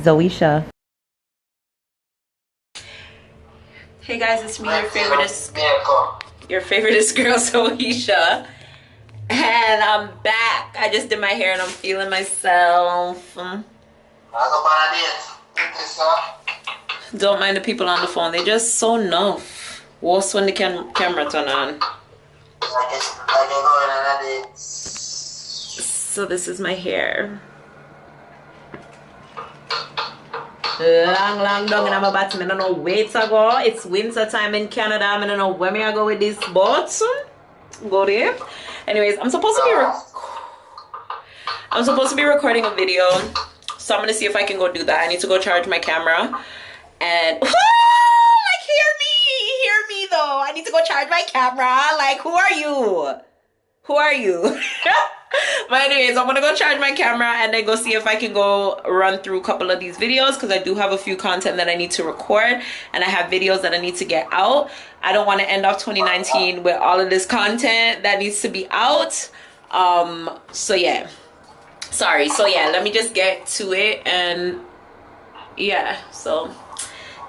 Zoisha. Hey guys, it's me, your favorite girl, Zoisha. And I'm back. I just did my hair and I'm feeling myself. Don't mind the people on the phone. They just so enough. Worse when the camera turn on. So this is my hair. Long down in my bottom. I don't know where to go. It's winter time in Canada. I don't know where I go with this boat. Go there. Anyways, I'm supposed to be recording a video. So I'm gonna see if I can go do that. I need to go charge my camera. And like hear me though. I need to go charge my camera. Like, who are you? Who are you? But anyways, I'm gonna go charge my camera and then go see if I can go run through a couple of these videos, because I do have a few content that I need to record and I have videos that I need to get out. I don't want to end off 2019 with all of this content that needs to be out. So yeah, sorry. So yeah, let me just get to it. And yeah, so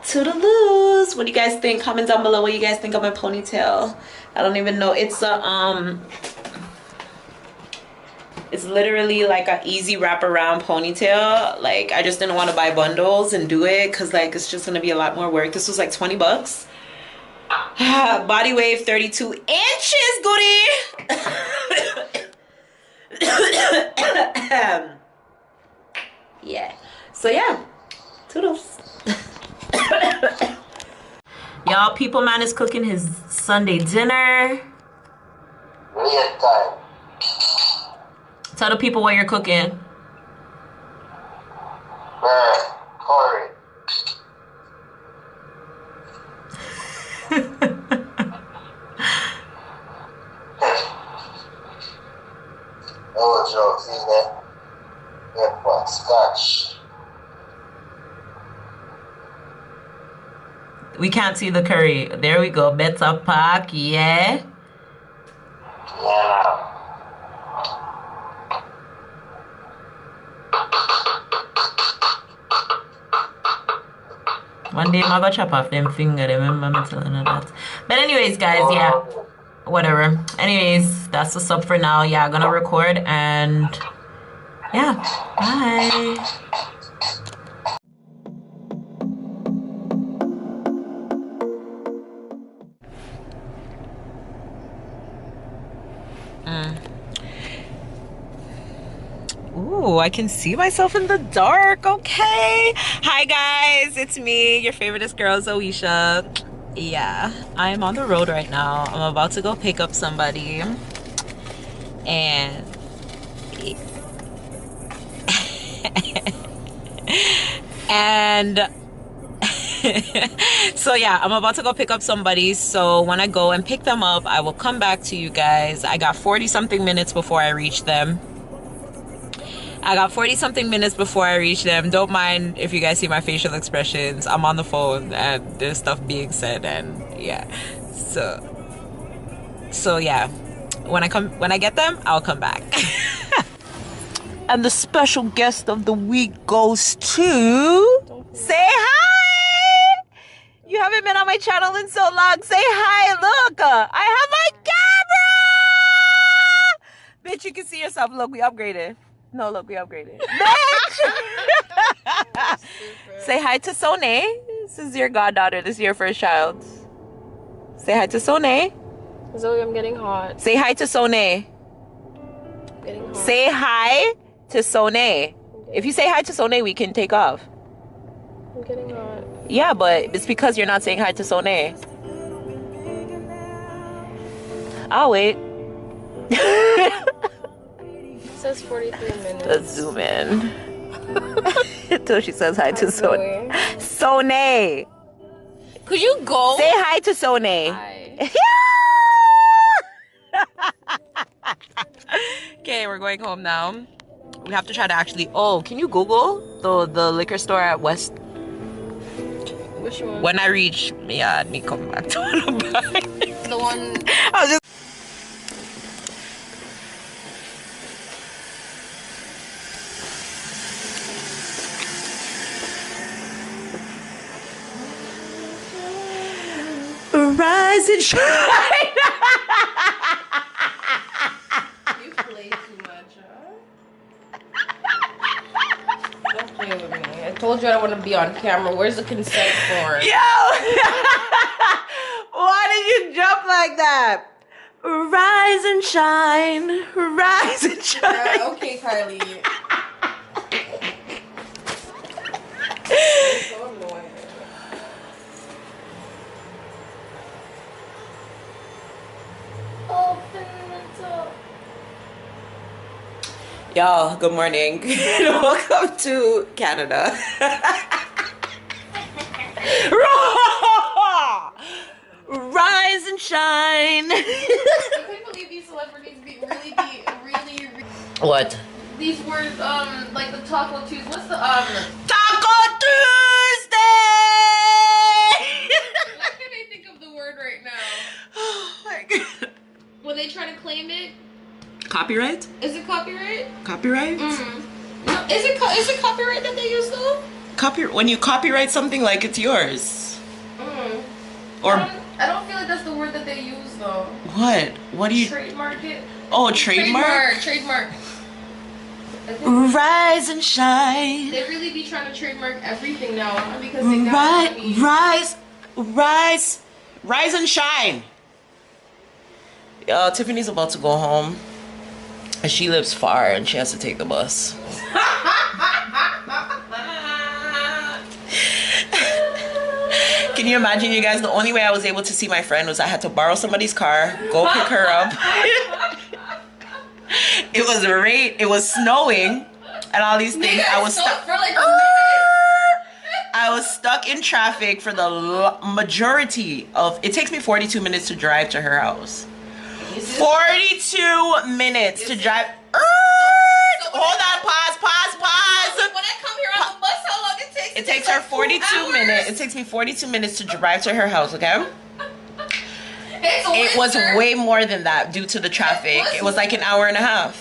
toodaloos. What do you guys think? Comment down below what you guys think of my ponytail. I don't even know. It's literally like an easy wraparound ponytail. Like, I just didn't want to buy bundles and do it because like it's just gonna be a lot more work. This was like 20 bucks. Body wave 32 inches, goodie. Yeah, so yeah, toodles. Y'all, people man is cooking his Sunday dinner. Tell the people what you're cooking. Curry. No jokes, isn't it? Yeah, scotch. We can't see the curry. There we go. Better pack, yeah. Yeah. One day I'm gonna chop off them finger. Remember me telling her that. But anyways, guys, yeah, whatever. Anyways, that's what's up for now. Yeah, I'm gonna record and yeah, bye. Ooh, I can see myself in the dark. Okay. Hi guys, it's me, your favoriteest girl, Zoisha. Yeah, I'm on the road right now. I'm about to go pick up somebody. And so yeah, I'm about to go pick up somebody. So when I go and pick them up, I will come back to you guys. I got 40 something minutes before I reach them. Don't mind if you guys see my facial expressions. I'm on the phone and there's stuff being said, and yeah. So yeah. When I get them, I'll come back. And the special guest of the week goes to... Say hi! You haven't been on my channel in so long. Say hi. Look, I have my camera! Bitch, you can see yourself. Look, we upgraded. No, look, we upgraded. Bitch! Say hi to Sone. This is your goddaughter. This is your first child. Say hi to Sone. Zoe, I'm getting hot. Say hi to Sone. I'm getting hot. Say hi to Sone. If you say hi to Sone, we can take off. I'm getting hot. Yeah, but it's because you're not saying hi to Sone. I'll wait. It says 43 minutes. Let's zoom in. Until she says hi to Sone. Sone! Could you go? Say hi to Sone. Hi. Okay, we're going home now. We have to try to actually... Oh, can you Google the liquor store at West? Which one? When I reach... Yeah, me come back to buy. The one... I was just... rise and shine. You play too much, huh? Don't play with me. I told you I don't want to be on camera. Where's the consent form? Yo! Why did you jump like that? Rise and shine. Rise and shine. Okay, Kylie. So annoying. Y'all, good morning. Welcome to Canada. Rise and shine. I can't believe these celebrities really. What? These words, like the Taco Tuesday. What's the Taco Tuesday! Why can't I think of the word right now? Oh my god. When they try to claim it, Copyright? is it copyright? Copyright? Mm. No, is it copyright that they use though? When you copyright something like it's yours. Mm. Or I don't feel like that's the word that they use though. what? What do you Trademark it? Oh, trademark? Trademark. I think Rise and shine. they really be trying to trademark everything now, huh? Because they got money. Rise and shine. Tiffany's about to go home. And she lives far and she has to take the bus. Can you imagine, you guys? The only way I was able to see my friend was I had to borrow somebody's car, go pick her up. It was rain, it was snowing, and all these things. I was stuck. For like I was stuck in traffic for the majority of. It takes me 42 minutes to drive to her house. 42 minutes to drive. Hold on, pause. When I come here on the bus, how long it takes? It takes her 42 minutes. It takes me 42 minutes to drive to her house, okay? It was way more than that due to the traffic. It was like an hour and a half.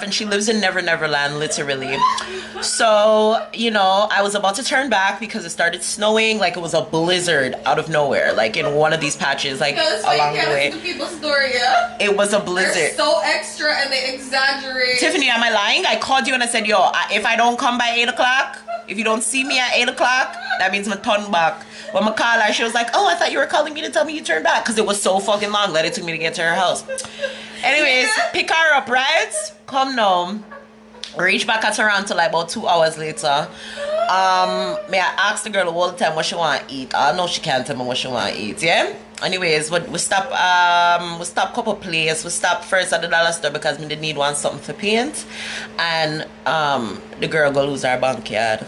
And she lives in Never Land, literally. So, I was about to turn back because it started snowing. Like it was a blizzard out of nowhere, like in one of these patches, like along the way. People's story, yeah? It was a blizzard. They're so extra and they exaggerate. Tiffany, am I lying? I called you and I said, yo, if I don't come by 8 o'clock, if you don't see me at 8 o'clock, that means I'm turn back. When I called her, she was like, oh, I thought you were calling me to tell me you turned back because it was so fucking long that it took me to get to her house. Anyways, pick her up, right? Come now. Reach back at Toronto like about 2 hours later. May I ask the girl all the time what she want to eat? I know she can't tell me what she want to eat, yeah? Anyways, we stop couple places. We stopped first at the dollar store because we did need something for paint. And the girl go lose her backyard.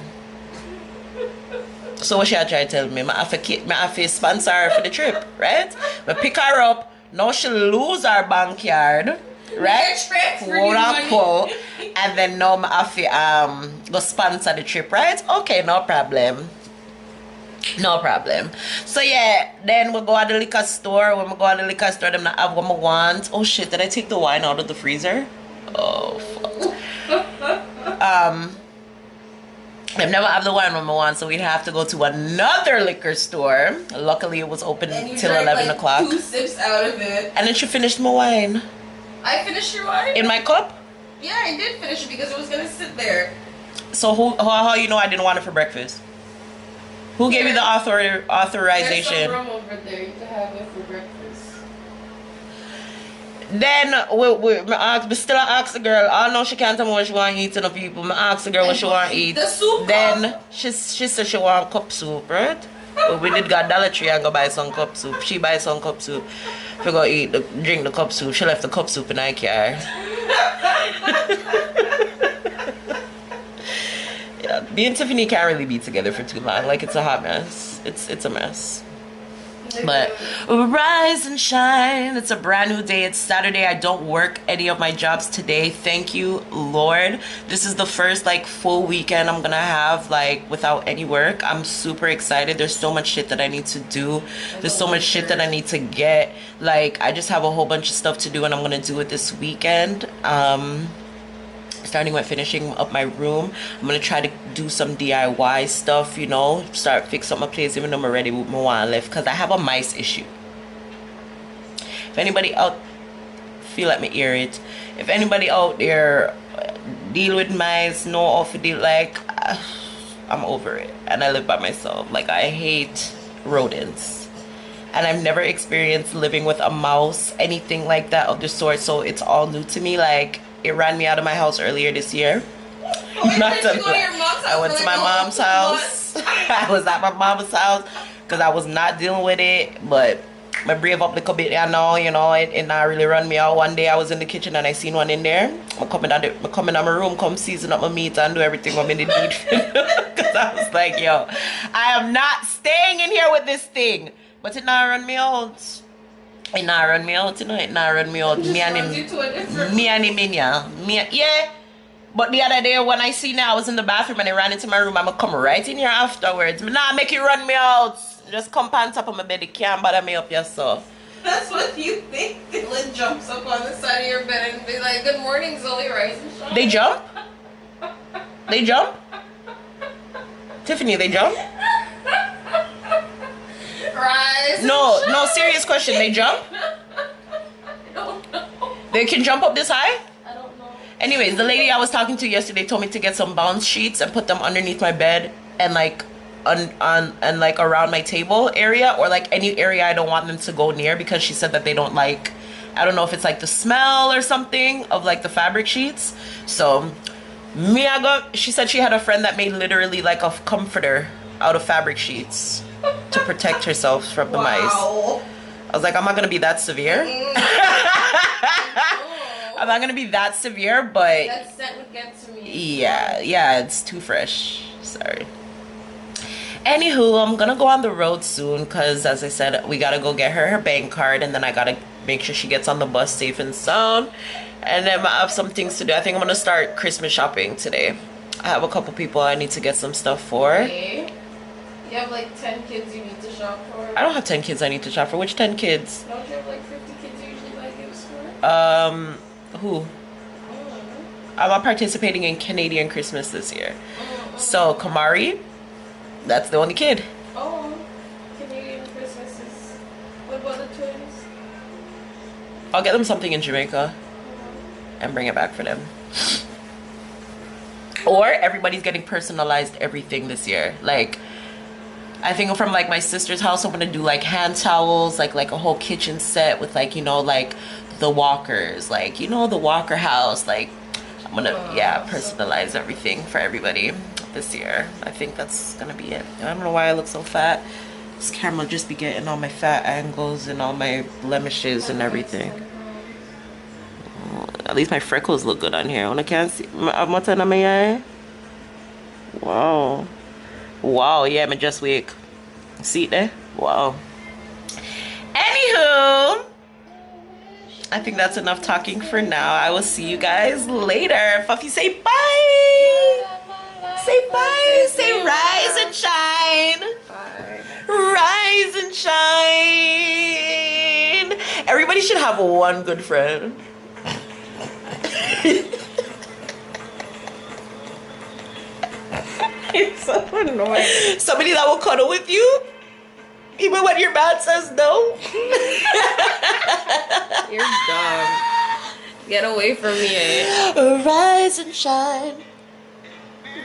So what she had tried to tell me? I have to sponsor her for the trip, right? But pick her up. Now she lose her backyard, right? Quote unquote. And then now I have to go sponsor the trip, right? Okay, no problem. No problem. So yeah, then we go at the liquor store. When we go at the liquor store, them not have what I want. Oh shit, did I take the wine out of the freezer? Oh fuck. I've never have the wine when I want, so we'd have to go to another liquor store. Luckily, it was open till 11 o'clock. 2 sips out of it. And then she finished my wine. I finished your wine? In my cup? Yeah, I did finish it because it was gonna sit there. So how you know I didn't want it for breakfast? Who gave you the authorization? There's some room over there. You can have it for breakfast. Then we still ask the girl. I know she can't tell me what she want to eat to the people. I ask the girl what she want to eat. The soup Then she said she want cup soup, right? But we did go Dollar Tree and go buy some cup soup. She buy some cup soup. We go drink the cup soup. She left the cup soup in her car. Yeah, me and Tiffany can't really be together for too long. Like it's a hot mess. It's a mess. But rise and shine. It's a brand new day. It's Saturday. I don't work any of my jobs today. Thank you, Lord. This is the first full weekend I'm gonna have without any work. I'm super excited. There's so much shit that I need to do. There's so much shit that I need to get. I just have a whole bunch of stuff to do and I'm gonna do it this weekend. starting with finishing up my room. I'm gonna try to do some DIY stuff, you know, start fix up my place even though I'm ready with my one left, because I have a mice issue. If anybody out feel like me hear it, if anybody out there deal with mice, know how to deal, like I'm over it, and I live by myself. Like, I hate rodents, and I've never experienced living with a mouse, anything like that of the sort, so it's all new to me. Like, it ran me out of my house earlier this year. I went to my mom's house. I was at my mom's house because I was not dealing with it, but I brave up a little bit, you know, it not really run me out. One day I was in the kitchen and I seen one in there. I come in my room, come season up my meat and do everything I'm in the need because I was like, yo, I am not staying in here with this thing. But it not run me out. It not run me out, you know. It not run me out. Me and him in here. Yeah. But the other day when I seen it, I was in the bathroom and it ran into my room. I'ma come right in here afterwards. Nah, make it run me out. Just come on top of my bed. It can't bother me up yourself. That's what you think. Dylan jumps up on the side of your bed and be like, "Good morning, Zoe, rise and shine." They jump? They jump? Tiffany, they jump? Rise. No, serious question. They jump? I don't know. They can jump up this high? I don't know. Anyways, the lady I was talking to yesterday told me to get some bounce sheets and put them underneath my bed and like on like around my table area, or like any area I don't want them to go near, because she said that they don't like, I don't know if it's like the smell or something of like the fabric sheets. So she said she had a friend that made literally like a comforter out of fabric sheets to protect herself from the mice. I was like, I'm not gonna be that severe. I'm not gonna be that severe, but that scent would get to me. Yeah, it's too fresh. Sorry. Anywho, I'm gonna go on the road soon because, as I said, we gotta go get her bank card, and then I gotta make sure she gets on the bus safe and sound. And then I have some things to do. I think I'm gonna start Christmas shopping today. I have a couple people I need to get some stuff for. Okay. You have like 10 kids you need to shop for? I don't have 10 kids I need to shop for. Which 10 kids? Don't you have like 50 kids you usually buy gifts for? Who? I'm not participating in Canadian Christmas this year. So, Kamari, that's the only kid. Oh, Canadian Christmases. What about the twins? I'll get them something in Jamaica and bring it back for them. Or everybody's getting personalized everything this year. Like, I think from like my sister's house, I'm gonna do like hand towels, like a whole kitchen set with like, you know, like the walkers, like, you know, the Walker house. Like, I'm gonna personalize everything for everybody this year. I think that's gonna be it. I don't know why I look so fat. This camera just be getting all my fat angles and all my blemishes and everything. At least my freckles look good on here. When I can't see what's on my eye. Wow, yeah, I'm just wake. See it there? Wow. Anywho, I think that's enough talking for now. I will see you guys later. Fuffy, say bye. Say bye. Say rise and shine. Bye. Rise and shine. Everybody should have one good friend. It's so annoying. Somebody that will cuddle with you even when your man says no. You're dumb. Get away from me, eh? Rise and shine.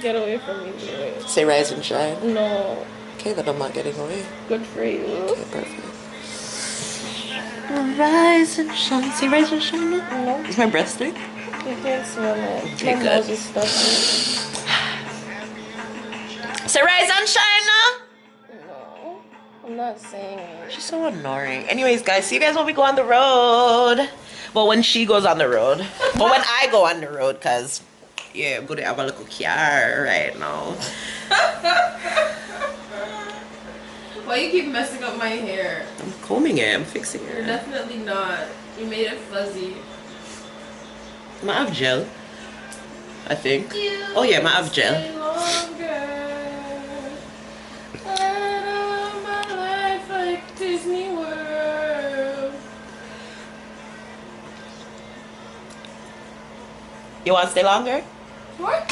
Get away from me, boy. Say rise and shine. No. Okay, then I'm not getting away. Good for you. Okay, perfect. Rise and shine. Say rise and shine. No. Is my breath stink? You can't smell it. Okay, My good. nose is stuffy. Say rise and shine now. No. I'm not saying it. She's so annoying. Anyways, guys, see you guys when we go on the road. Well, when she goes on the road. But when I go on the road, because, yeah, I'm going to have a little car right now. Why you keep messing up my hair? I'm combing it. I'm fixing You're it. definitely not. You made it fuzzy. I have gel, I think. Oh, yeah, I have gel. Stay longer. Out of my life like Disney World. You want to stay longer? What?